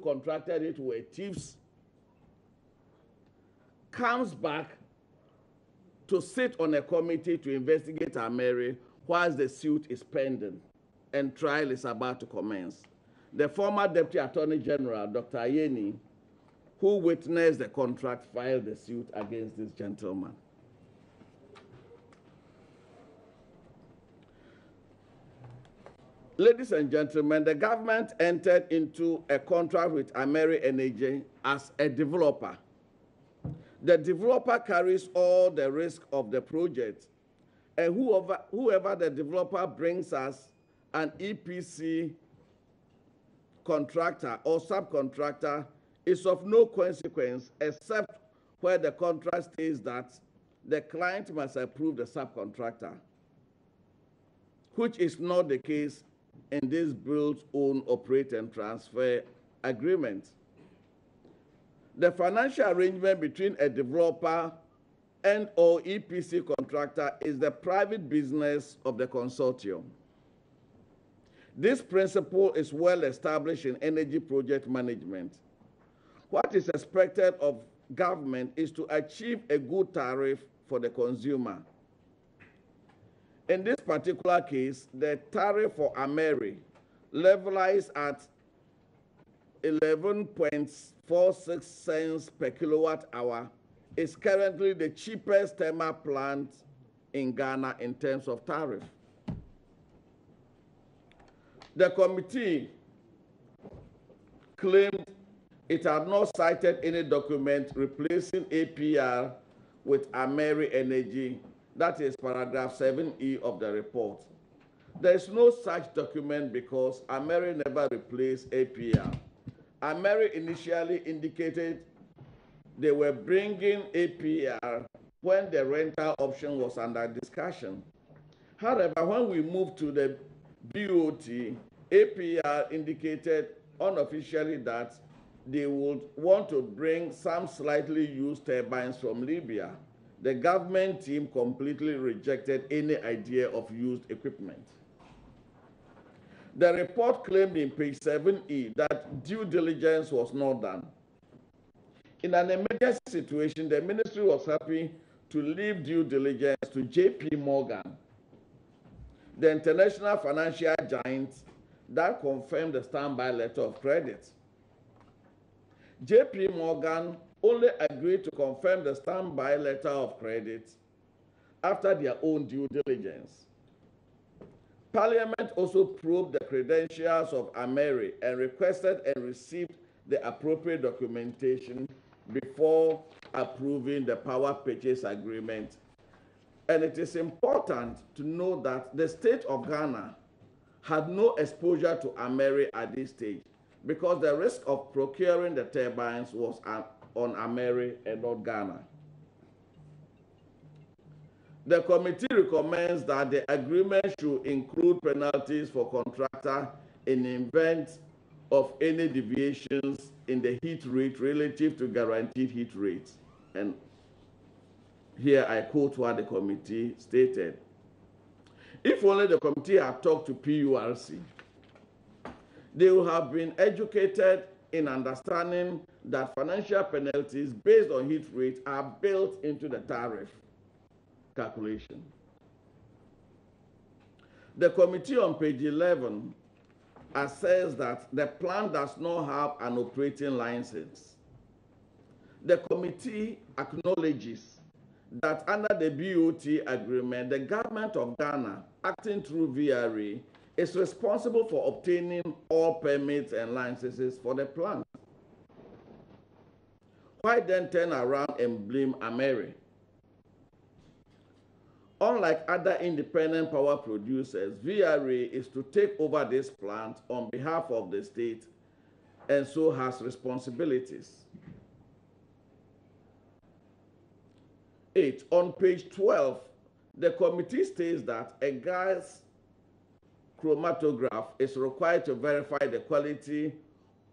contracted it were thieves, comes back to sit on a committee to investigate Ameri whilst the suit is pending and trial is about to commence. The former Deputy Attorney General, Dr. Ayeni, who witnessed the contract, filed the suit against this gentleman. Ladies and gentlemen, the government entered into a contract with Ameri Energy as a developer. The developer carries all the risk of the project, and whoever the developer brings us an EPC contractor or subcontractor is of no consequence except where the contract states that the client must approve the subcontractor, which is not the case in this build, own, operate, and transfer agreement. The financial arrangement between a developer and or EPC contractor is the private business of the consortium. This principle is well established in energy project management. What is expected of government is to achieve a good tariff for the consumer. In this particular case, the tariff for Ameri, levelized at 11.46 cents per kilowatt hour, is currently the cheapest thermal plant in Ghana in terms of tariff. The committee claimed it had not cited any document replacing APR with Ameri Energy. That is paragraph 7E of the report. There is no such document because Ameri never replaced APR. Ameri initially indicated they were bringing APR when the rental option was under discussion. However, when we moved to the BOT, APR indicated unofficially that they would want to bring some slightly used turbines from Libya. The government team completely rejected any idea of used equipment. The report claimed in page 7E that due diligence was not done. In an emergency situation, the ministry was happy to leave due diligence to JP Morgan, the international financial giant that confirmed the standby letter of credit. JP Morgan only agreed to confirm the standby letter of credit after their own due diligence. Parliament also probed the credentials of Ameri and requested and received the appropriate documentation before approving the power purchase agreement. And it is important to know that the state of Ghana had no exposure to Ameri at this stage because the risk of procuring the turbines was on Ameri and not Ghana. The committee recommends that the agreement should include penalties for contractor in the event of any deviations in the heat rate relative to guaranteed heat rates. And here I quote what the committee stated. If only the committee had talked to PURC, they would have been educated in understanding that financial penalties based on heat rate are built into the tariff calculation. The committee on page 11 asserts that the plant does not have an operating license. The committee acknowledges that under the BOT agreement, the government of Ghana, acting through VRA, is responsible for obtaining all permits and licenses for the plant. Why then turn around and blame Ameri? Unlike other independent power producers, VRA is to take over this plant on behalf of the state and so has responsibilities. 8. On page 12, the committee states that a gas chromatograph is required to verify the quality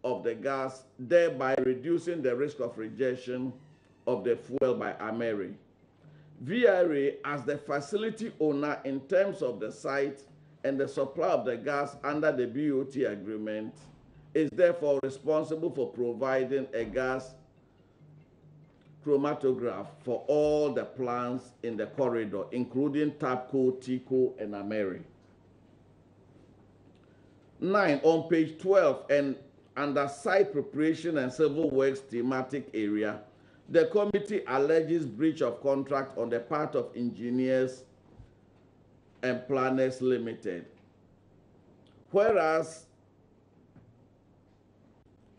of the gas, thereby reducing the risk of rejection of the fuel by Ameri. VRA, as the facility owner in terms of the site and the supply of the gas under the BOT agreement, is therefore responsible for providing a gas chromatograph for all the plants in the corridor, including TAPCO, TICO, and Ameri. 9, on page 12 and under site preparation and civil works thematic area, the committee alleges breach of contract on the part of Engineers and Planners Limited. Whereas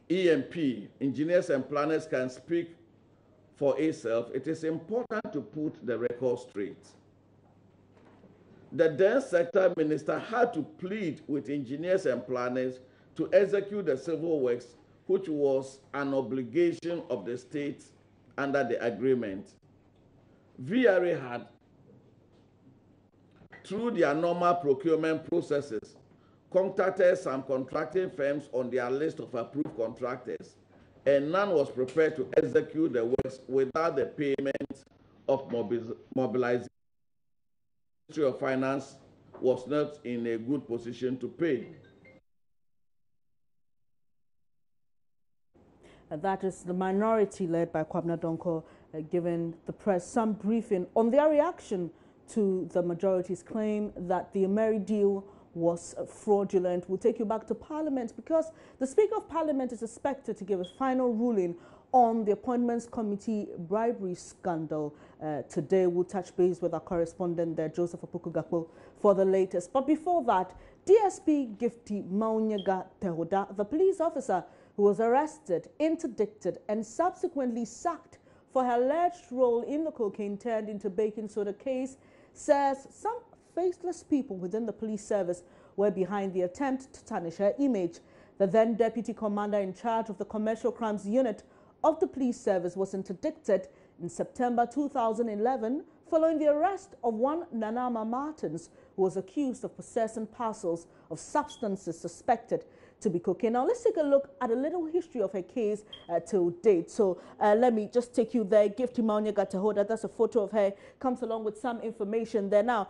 EMP, Engineers and Planners, can speak for itself, it is important to put the record straight. The then sector minister had to plead with engineers and planners to execute the civil works, which was an obligation of the state under the agreement. VRA had, through their normal procurement processes, contacted some contracting firms on their list of approved contractors, and none was prepared to execute the works without the payment of mobilization. The Ministry of Finance was not in a good position to pay. That is the minority led by Kwabena Donko giving the press some briefing on their reaction to the majority's claim that the Ameri deal was fraudulent. We'll take you back to Parliament because the Speaker of Parliament is expected to give a final ruling on the Appointments Committee bribery scandal. Today, we'll touch base with our correspondent there, Joseph Apukugakpo, for the latest. But before that, DSP Tehoda, the police officer who was arrested, interdicted, and subsequently sacked for her alleged role in the cocaine turned into baking soda case, says some faceless people within the police service were behind the attempt to tarnish her image. The then deputy commander in charge of the commercial crimes unit of the police service was interdicted in September 2011 following the arrest of one Nanama Martins, who was accused of possessing parcels of substances suspected to be cocaine. Now let's take a look at a little history of her case till date. So let me just take you there. Gift Tehoda, that's a photo of her, comes along with some information there. Now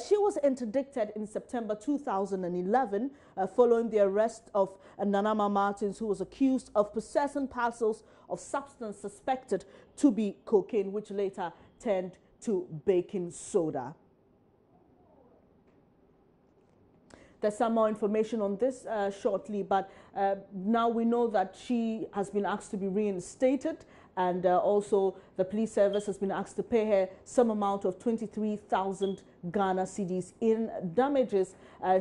she was interdicted in September 2011 following the arrest of Nanama Martins, who was accused of possessing parcels of substance suspected to be cocaine, which later turned to baking soda. There's some more information on this shortly, but now we know that she has been asked to be reinstated, and also the police service has been asked to pay her some amount of 23,000 Ghana cedis in damages.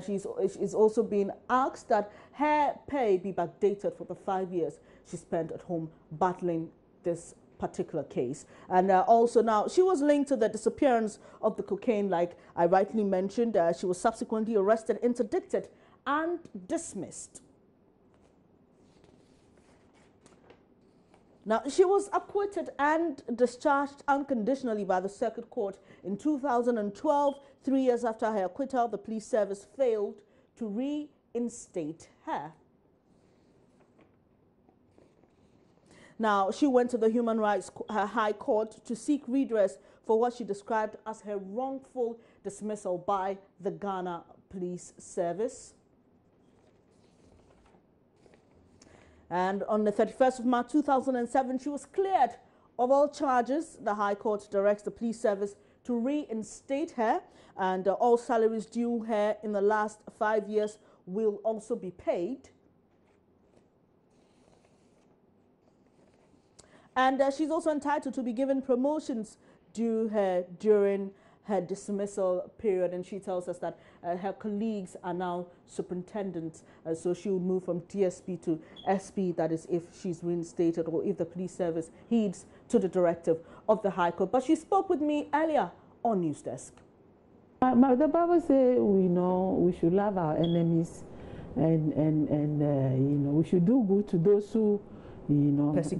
She's also been asked that her pay be backdated for the 5 years she spent at home battling this particular case. And also now she was linked to the disappearance of the cocaine, like I rightly mentioned. She was subsequently arrested, interdicted and dismissed. Now she was acquitted and discharged unconditionally by the circuit court in 2012. 3 years after her acquittal, the police service failed to reinstate her. Now, she went to the Human Rights High Court to seek redress for what she described as her wrongful dismissal by the Ghana Police Service. And on the 31st of March 2007, she was cleared of all charges. The High Court directs the police service to reinstate her, and all salaries due her in the last 5 years will also be paid. And she's also entitled to be given promotions due her during her dismissal period. And she tells us that her colleagues are now superintendents. So she will move from DSP to SP, that is if she's reinstated or if the police service heeds to the directive of the High Court. But she spoke with me earlier on News Desk. The Bible says we should love our enemies and we should do good to those who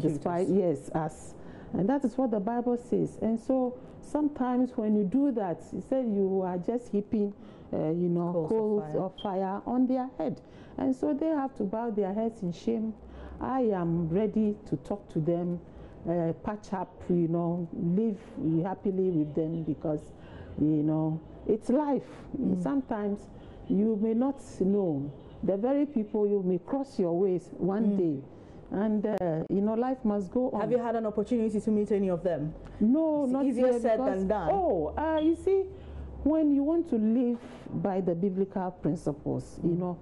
despite us, and that is what the Bible says. And so sometimes when you do that, you say you are just heaping coals of fire on their head, and so they have to bow their heads in shame. I am ready to talk to them, patch up, live happily with them, because it's life. Sometimes you may not know the very people you may cross your ways one day. And, you know, life must go on. Have you had an opportunity to meet any of them? No, it's not easier yet. Said than done. Oh, you see, when you want to live by the biblical principles, you know,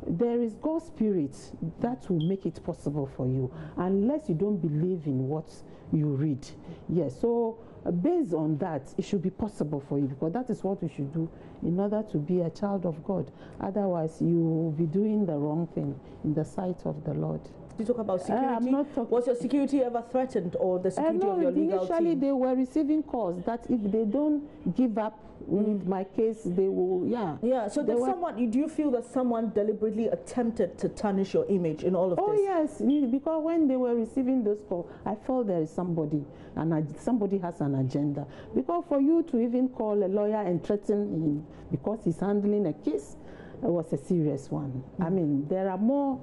there is God's Spirit that will make it possible for you, unless you don't believe in what you read. Yes, so based on that, it should be possible for you, because that is what we should do in order to be a child of God. Otherwise, you will be doing the wrong thing in the sight of the Lord. You talk about security. Was your security ever threatened, or the security of your legal initially team? They were receiving calls that if they don't give up with my case, they will, Yeah, so did someone, do you feel that someone deliberately attempted to tarnish your image in all of this? Oh, yes, because when they were receiving those calls, I felt there is somebody, and somebody has an agenda. Because for you to even call a lawyer and threaten him because he's handling a case, it was a serious one. I mean, there are more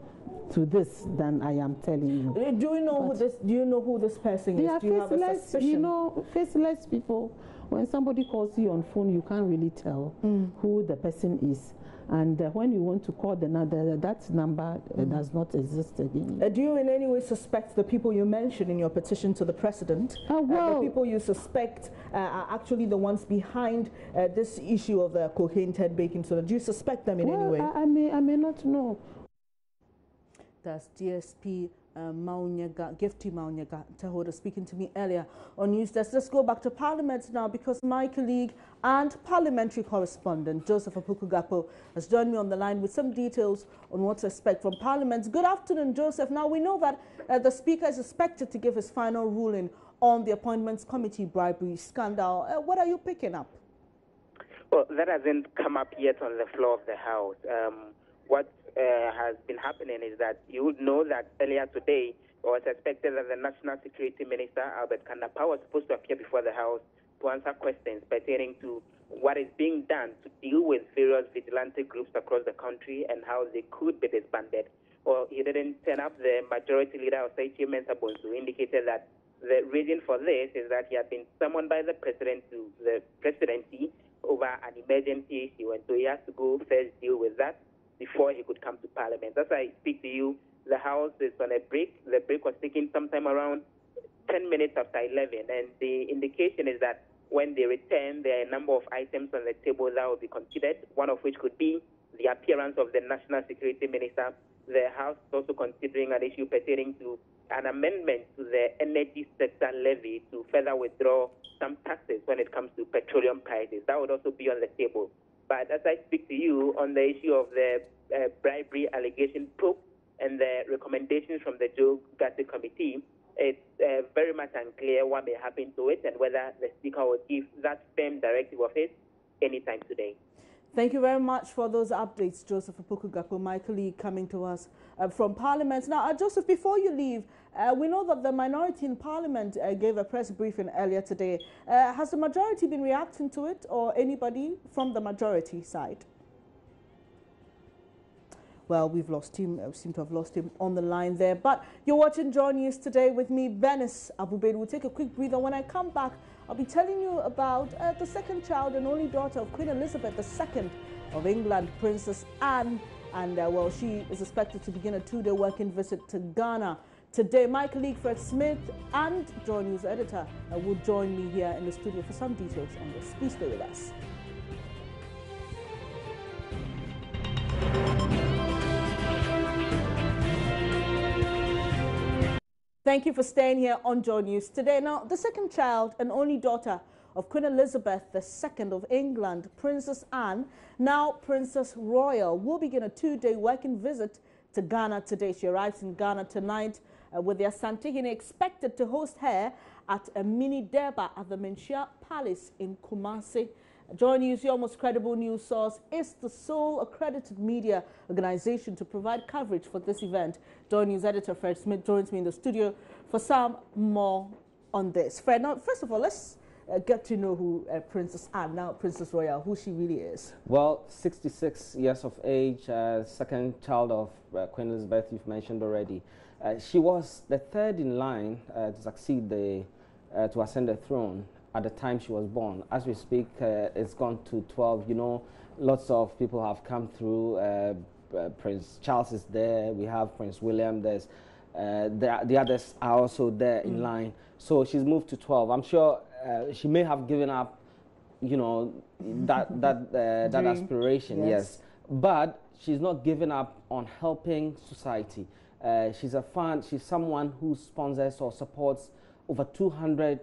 to this than I am telling you. Do you know who this person is? Do you have a suspicion? You know, faceless people. When somebody calls you on phone, you can't really tell who the person is. And when you want to call that number does not exist again. Do you in any way suspect the people you mentioned in your petition to the president? The people you suspect are actually the ones behind this issue of the cocaine-ted baking soda. Do you suspect them in any way? I may not know. That's DSP Gifty Maunyaga Tehoda speaking to me earlier on News Desk. Let's go back to Parliament now, because my colleague and parliamentary correspondent Joseph Apukugapo has joined me on the line with some details on what to expect from Parliament. Good afternoon, Joseph. Now, we know that the Speaker is expected to give his final ruling on the Appointments Committee bribery scandal. What are you picking up? Well, that hasn't come up yet on the floor of the House. What has been happening is that you would know that earlier today it was expected that the National Security Minister, Albert Kandapa, was supposed to appear before the House to answer questions pertaining to what is being done to deal with various vigilante groups across the country and how they could be disbanded. Well, he didn't turn up. The majority leader, Ashaiman, who indicated that the reason for this is that he had been summoned by the president to the presidency over an emergency issue, and so he has to go first deal with that before he could come to Parliament. As I speak to you, the House is on a break. The break was taking sometime around 10 minutes after 11, and the indication is that when they return, there are a number of items on the table that will be considered, one of which could be the appearance of the National Security Minister. The House is also considering an issue pertaining to an amendment to the energy sector levy to further withdraw some taxes when it comes to petroleum prices. That would also be on the table. But as I speak to you on the issue of the bribery allegation probe and the recommendations from the Joe Gatti Committee, it's very much unclear what may happen to it and whether the Speaker will give that firm directive of his anytime today. Thank you very much for those updates, Joseph Apukugapo, my colleague, coming to us from Parliament. Now, Joseph, before you leave, we know that the minority in Parliament gave a press briefing earlier today. Has the majority been reacting to it, or anybody from the majority side? Well, we've lost him. We seem to have lost him on the line there. But you're watching Joy News today with me, Venice Abubedu. We'll take a quick breather. When I come back, I'll be telling you about the second child and only daughter of Queen Elizabeth II of England, Princess Anne. And, well, she is expected to begin a 2-day working visit to Ghana today. My colleague Fred Smith and Joy News editor will join me here in the studio for some details on this. Please stay with us. Thank you for staying here on Joy News today. Now, the second child and only daughter of Queen Elizabeth II of England, Princess Anne, now Princess Royal, will begin a 2-day working visit to Ghana today. She arrives in Ghana tonight with the Asantehene expected to host her at a mini Derba at the Menchia Palace in Kumasi. Joy News, your most credible news source, is the sole accredited media organization to provide coverage for this event. Joy News editor Fred Smith joins me in the studio for some more on this. Fred, now, first of all, let's get to know who Princess Anne, now Princess Royal, who she really is. Well, 66 years of age, second child of Queen Elizabeth, you've mentioned already. She was the third in line to succeed to ascend the throne at the time she was born. As we speak, it's gone to 12. You know, lots of people have come through, Prince Charles is there, we have Prince William, there's the others are also there in line. So she's moved to 12. I'm sure she may have given up, you know, that aspiration, yes. But she's not giving up on helping society. She's someone who sponsors or supports over 200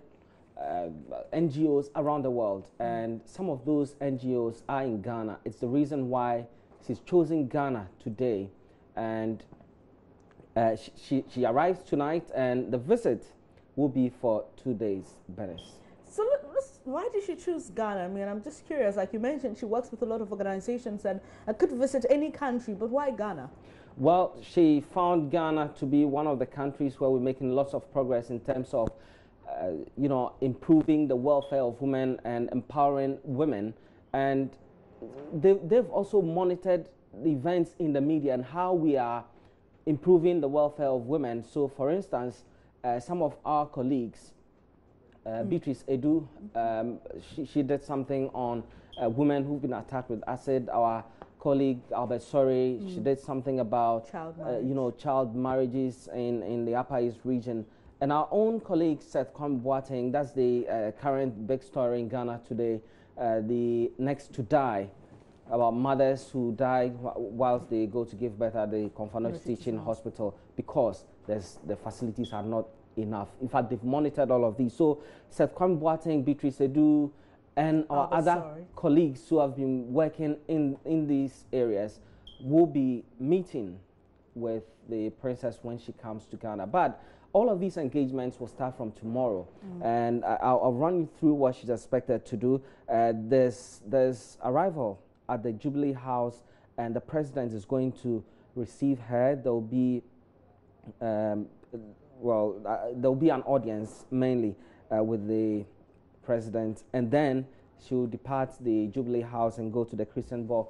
NGOs around the world, and some of those NGOs are in Ghana. It's the reason why she's chosen Ghana today, and she arrives tonight, and the visit will be for 2 days, Beres. So why did she choose Ghana? I mean, I'm just curious. Like you mentioned, she works with a lot of organizations and I could visit any country, but why Ghana? Well, she found Ghana to be one of the countries where we're making lots of progress in terms of, you know, improving the welfare of women and empowering women. And they've also monitored the events in the media and how we are improving the welfare of women. So, for instance, some of our colleagues, Beatrice Edu, she did something on women who've been attacked with acid. Our colleague Albert Sorry, she did something about you know, child marriages in the Upper East region. And our own colleague Seth Kwame, that's the current big story in Ghana today, the Next to Die, about mothers who die whilst they go to give birth at the Confanochi Teaching Hospital because the facilities are not enough. In fact, they've monitored all of these. So Seth Kwame, Beatrice Edu, and our other colleagues who have been working in these areas will be meeting with the princess when she comes to Ghana. But all of these engagements will start from tomorrow, and I'll run you through what she's expected to do. There's arrival at the Jubilee House, and the president is going to receive her. There'll be there'll be an audience mainly with the president, and then she will depart the Jubilee House and go to the Christianborg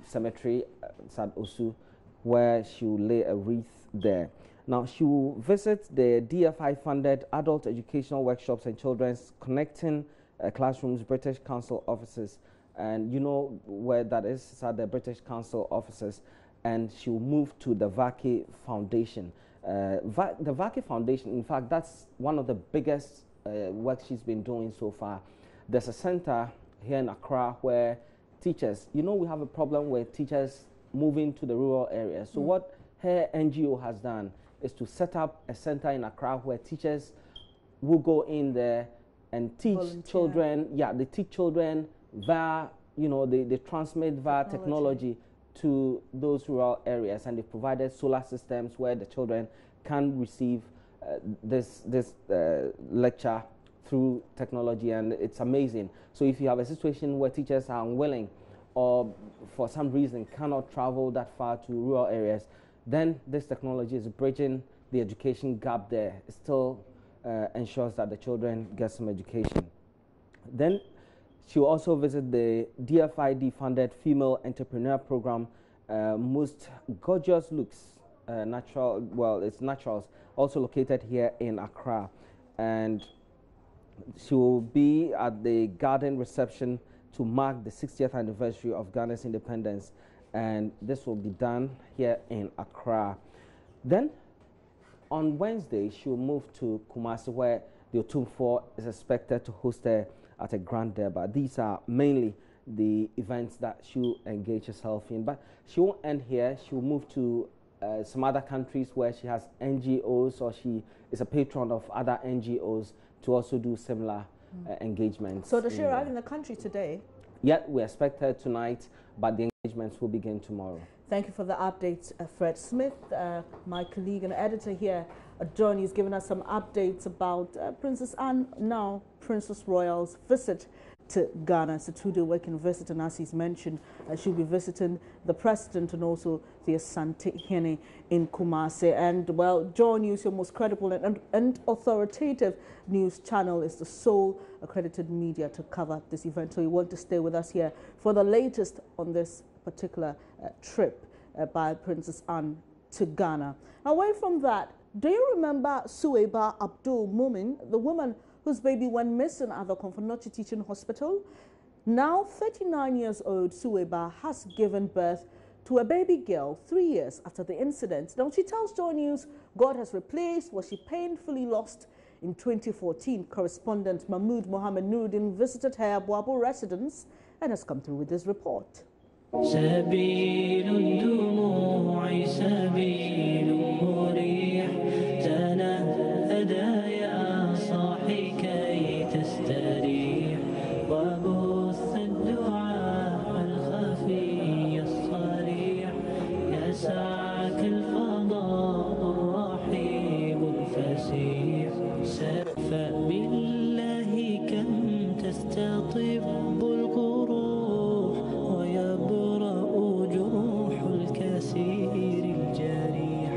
Cemetery, Sad Osu, where she will lay a wreath there. Now, she will visit the DFI-funded adult educational workshops and children's connecting classrooms British Council offices. And you know where that is, it's at the British Council offices. And she will move to the Vaki Foundation. The Vaki Foundation, in fact, that's one of the biggest work she's been doing so far. There's a center here in Accra where teachers, you know, we have a problem with teachers moving to the rural areas. So what her NGO has done is to set up a center in Accra where teachers will go in there and teach children. Yeah, they teach children via, you know, they transmit via technology to those rural areas, and they provided solar systems where the children can receive this lecture through technology, and it's amazing. So if you have a situation where teachers are unwilling or for some reason cannot travel that far to rural areas, then this technology is bridging the education gap there. It still ensures that the children get some education. Then she will also visit the DFID-funded Female Entrepreneur Program, Most Gorgeous Looks, it's Naturals, also located here in Accra. And she will be at the garden reception to mark the 60th anniversary of Ghana's independence, and this will be done here in Accra. Then on Wednesday, she will move to Kumasi, where the Otumfuo is expected to host her at a grand derby. These are mainly the events that she will engage herself in. But she won't end here. She will move to some other countries where she has NGOs, or she is a patron of other NGOs, to also do similar engagements. So does she arrive in the country today? Yeah, we expect her tonight, but the engagements will begin tomorrow. Thank you for the updates, Fred Smith, my colleague and editor here. Johnny has given us some updates about Princess Anne, now Princess Royal's visit to Ghana. It's a two-day working visit, and as he's mentioned, she'll be visiting the president and also the Asante Hene in Kumasi. And well, Joy News, your most credible and authoritative news channel, is the sole accredited media to cover this event. So you want to stay with us here for the latest on this particular trip by Princess Anne to Ghana. Away from that, do you remember Suweiba Abdul Mumin, the woman whose baby went missing at the Confanochi Teaching Hospital? Now 39 years old, Suweiba has given birth to a baby girl 3 years after the incident. Now, she tells Joy News God has replaced what she painfully lost in 2014. Correspondent Mahmoud Mohammed Nuruddin visited her Abuabo residence and has come through with this report. سبيل الدموع سبيل مريح تنهدى يا صاحي كي تستريح وبث الدعاء الخفي الصريح يسعك الفضاء الرحيم الفسيح فبالله كم تستطب القروح ويبرأ جروح الكثير الجريح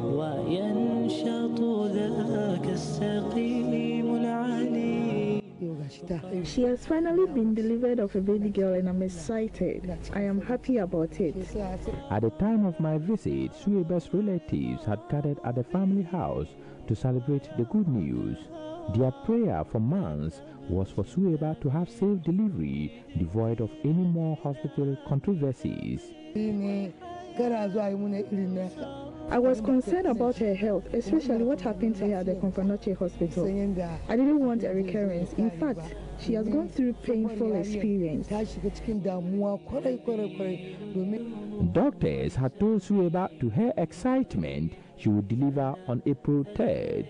وينشط ذاك السقيم العليم. She has finally been delivered of a baby girl and I'm excited. I am happy about it. At the time of my visit, Suweiba's relatives had gathered at the family house to celebrate the good news. Their prayer for months was for Suweiba to have safe delivery, devoid of any more hospital controversies. I was concerned about her health, especially what happened to her at the Konfanoche hospital. I didn't want a recurrence. In fact, she has gone through painful experience. Doctors had told Suweiba to her excitement she would deliver on April 3rd.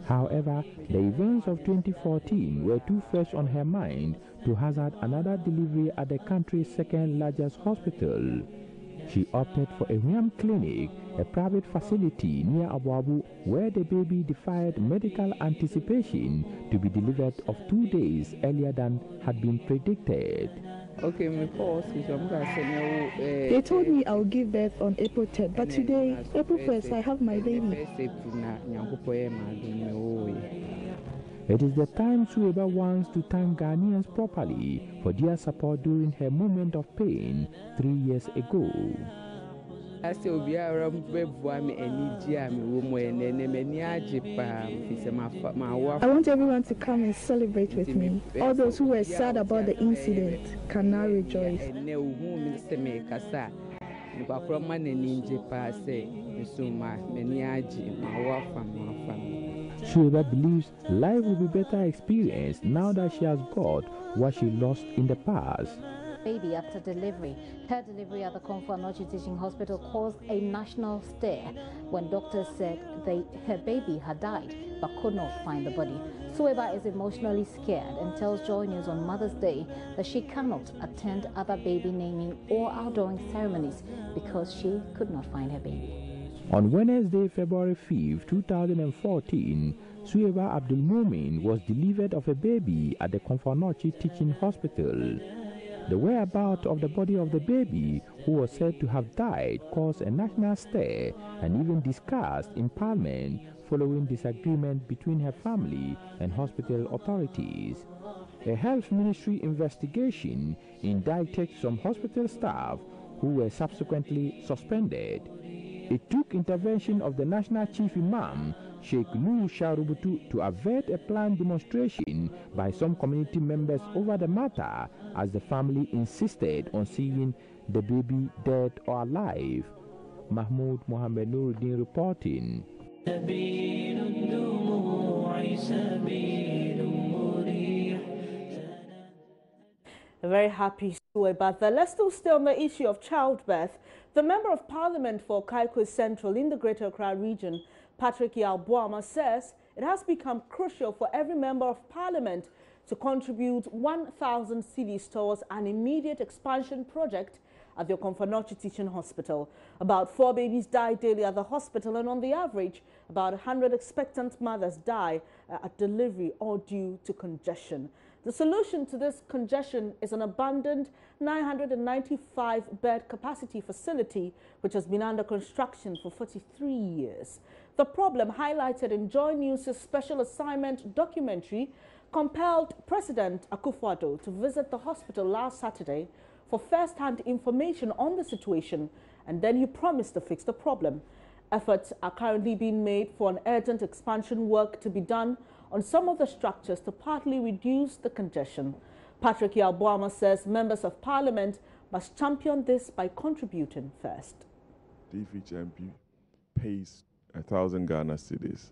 However, the events of 2014 were too fresh on her mind to hazard another delivery at the country's second largest hospital. She opted for a Wiam clinic, a private facility near Abuabo, where the baby defied medical anticipation to be delivered of 2 days earlier than had been predicted. They told me I would give birth on April 3rd, but today, April 1st, I have my baby. It is the time Suweiba wants to thank Ghanaians properly for their support during her moment of pain 3 years ago. I want everyone to come and celebrate with me. All those who were sad about the incident can now rejoice. Suweiba believes life will be better experienced now that she has got what she lost in the past. Baby after delivery. Her delivery at the Konfanoche Teaching Hospital caused a national stir when doctors said her baby had died but could not find the body. Suweiba is emotionally scared and tells Joy News on Mother's Day that she cannot attend other baby naming or outdooring ceremonies because she could not find her baby. On Wednesday, February 5, 2014, Suweiba Abdul Mumin was delivered of a baby at the Konfanoche Teaching Hospital. The whereabouts of the body of the baby, who was said to have died, caused a national stir and even discussed in Parliament following disagreement between her family and hospital authorities. A health ministry investigation indicted some hospital staff who were subsequently suspended. It took intervention of the National Chief Imam, Sheikh Nuhu Sharubutu, to avert a planned demonstration by some community members over the matter, as the family insisted on seeing the baby dead or alive. Mahmoud Mohammed Nuruddin reporting. A very happy story about that. Let's still stay on the issue of childbirth. The Member of Parliament for Kaikwe Central in the Greater Accra region, Patrick Yalboama, says it has become crucial for every Member of Parliament to contribute 1,000 cedis towards an immediate expansion project at the Konfanoche Teaching Hospital. About 4 babies die daily at the hospital, and on the average, about 100 expectant mothers die at delivery or due to congestion. The solution to this congestion is an abandoned 995-bed capacity facility which has been under construction for 43 years. The problem, highlighted in Joy News' special assignment documentary, compelled President Akufo-Addo to visit the hospital last Saturday for first-hand information on the situation, and then he promised to fix the problem. Efforts are currently being made for an urgent expansion work to be done on some of the structures to partly reduce the congestion. Patrick Yalboama says members of Parliament must champion this by contributing first. If each MP pays 1,000 Ghana cedis,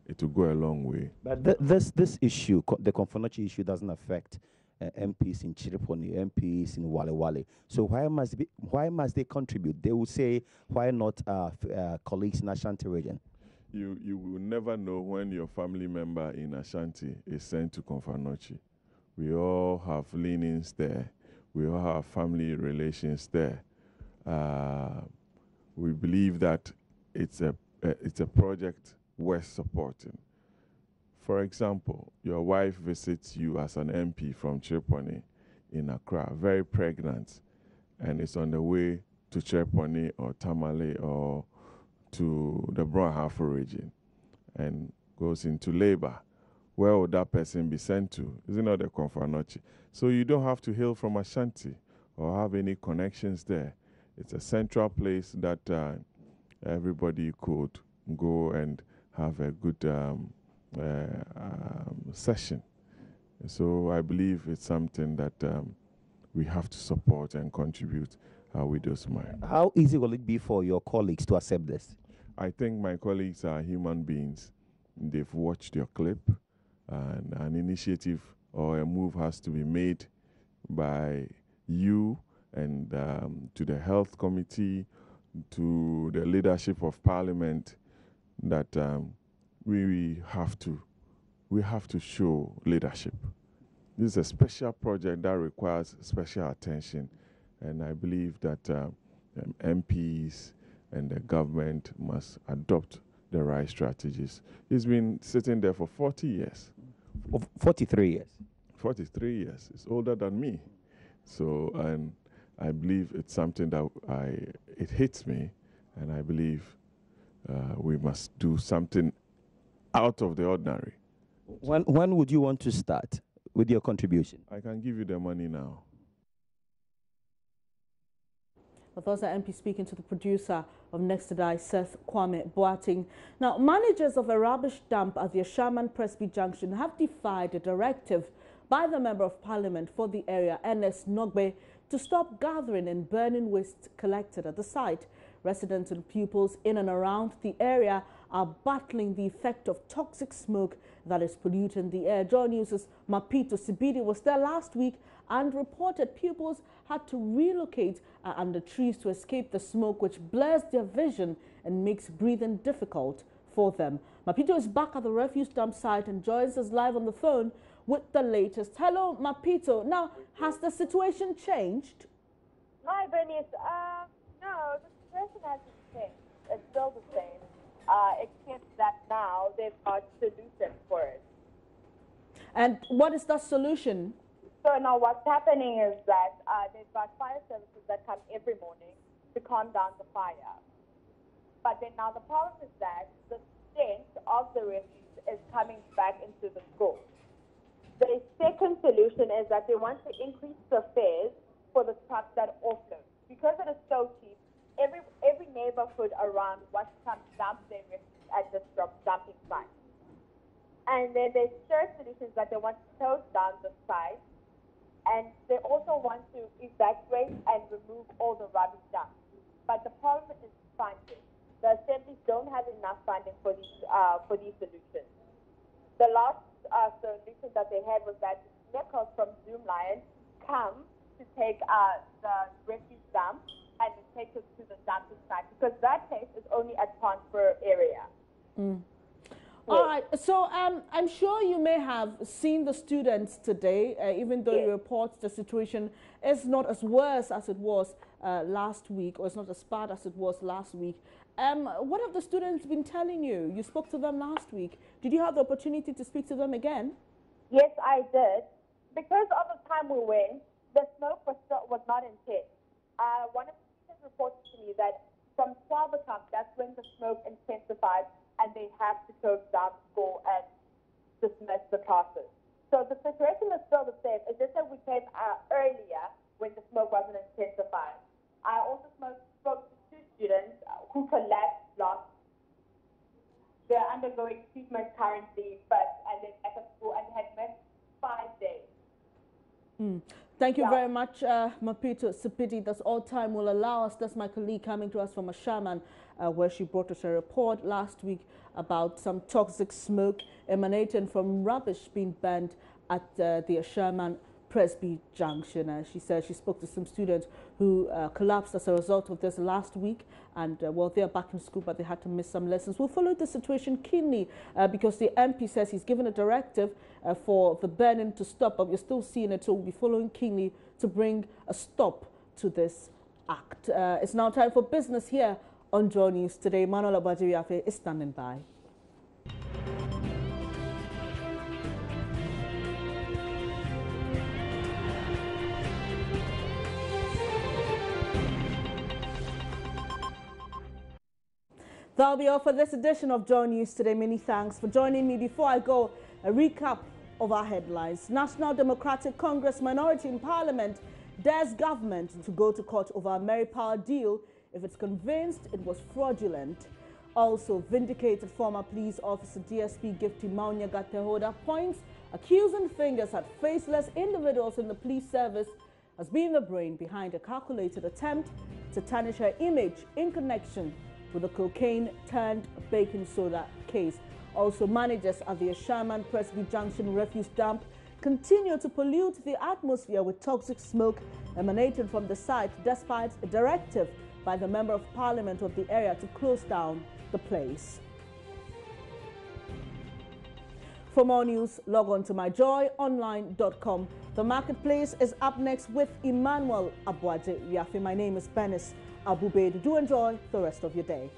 it will go a long way. But this issue, the Konfonochi issue, doesn't affect MPs in Chiriponi, MPs in Wale Wale. So why must they contribute? They will say, why not colleagues in Ashanti region? You will never know when your family member in Ashanti is sent to Konfonochi. We all have leanings there. We all have family relations there. We believe that it's a project worth supporting. For example, your wife visits you as an MP from Chiriponi in Accra, very pregnant, and is on the way to Chiriponi or Tamale or to the Brown-Harford region and goes into labor. Where would that person be sent to? Is it not the Konfonochi? So you don't have to hail from Ashanti or have any connections there. It's a central place that everybody could go and have a good session. So I believe it's something that we have to support and contribute with those minds. How easy will it be for your colleagues to accept this? I think my colleagues are human beings. They've watched your clip, and an initiative or a move has to be made by you and to the health committee, to the leadership of Parliament, that we have to show leadership. This is a special project that requires special attention, and I believe that MPs and the government must adopt the right strategies. It's been sitting there for 40 years. 43 years. 43 years. It's older than me. So, and I believe it's something that it hits me, and I believe we must do something out of the ordinary. When would you want to start with your contribution? I can give you the money now. With us, MP speaking to the producer of Next to Die, Seth Kwame Boating. Now, managers of a rubbish dump at the Ashaiman Presby Junction have defied a directive by the Member of Parliament for the area, NS Nogbe, to stop gathering and burning waste collected at the site. Residents and pupils in and around the area are battling the effect of toxic smoke that is polluting the air. Joy News' Mapito Sibidi was there last week and reported pupils had to relocate under trees to escape the smoke, which blurs their vision and makes breathing difficult for them. Mapito is back at the refuse dump site and joins us live on the phone with the latest. Hello, Mapito. Now, has the situation changed? Hi, Bernice. No, the situation hasn't changed. It's still the same, except that now they've got solutions for it. And what is the solution? So now what's happening is that they've got fire services that come every morning to calm down the fire. But then now the problem is that the stench of the refuse is coming back into the school. The second solution is that they want to increase the fares for the trucks that offload. Because it is so cheap, every neighborhood around wants to come dump their refuse at this dumping site. And then there's third solutions that they want to close down the site, and they also want to evacuate and remove all the rubbish dumps. But the problem is funding. The assemblies don't have enough funding for these solutions. The last solution that they had was that vehicles from Zoomlion come to take the refuse dump and take it to the dumping site, because that place is only a transfer area. Mm. All right, so I'm sure you may have seen the students today, even though you report the situation is not as worse as it was last week, or it's not as bad as it was last week. What have the students been telling you? You spoke to them last week. Did you have the opportunity to speak to them again? Yes, I did. Because of the time we went, the smoke was not intense. One of the teachers reported to me that from 12 o'clock, that's when the smoke intensified, and they have to close down school and dismiss the classes. So the situation is still the same. It's just that we came earlier when the smoke wasn't intensified. I also spoke to 2 students who collapsed last. They're undergoing treatment currently, and they're back at school and had missed 5 days. Thank you very much, Mapito Sipiti. That's all time will allow us. That's my colleague coming to us from Ashaiman, where she brought us a report last week about some toxic smoke emanating from rubbish being burned at the Ashaiman Presby Junction. She said she spoke to some students who collapsed as a result of this last week, and well, they're back in school, but they had to miss some lessons. We'll follow the situation keenly because the MP says he's given a directive for the burning to stop, but we're still seeing it, so we'll be following keenly to bring a stop to this act. It's now time for business here on Joy News Today. Manuel Abajiriafe is standing by. That'll be all for this edition of Joy News Today. Many thanks for joining me. Before I go, a recap of our headlines. National Democratic Congress minority in Parliament dares government to go to court over Ameri power deal if it's convinced it was fraudulent. Also, vindicated former police officer DSP Tehoda points accusing fingers at faceless individuals in the police service as being the brain behind a calculated attempt to tarnish her image in connection with the cocaine turned baking soda case. Also, managers at the Ashaiman Presby Junction refuse dump continue to pollute the atmosphere with toxic smoke emanating from the site despite a directive by the Member of Parliament of the area to close down the place. For more news, log on to myjoyonline.com. The Marketplace is up next with Emmanuel Abwaje Riafi. My name is Benis Abubedu. Do enjoy the rest of your day.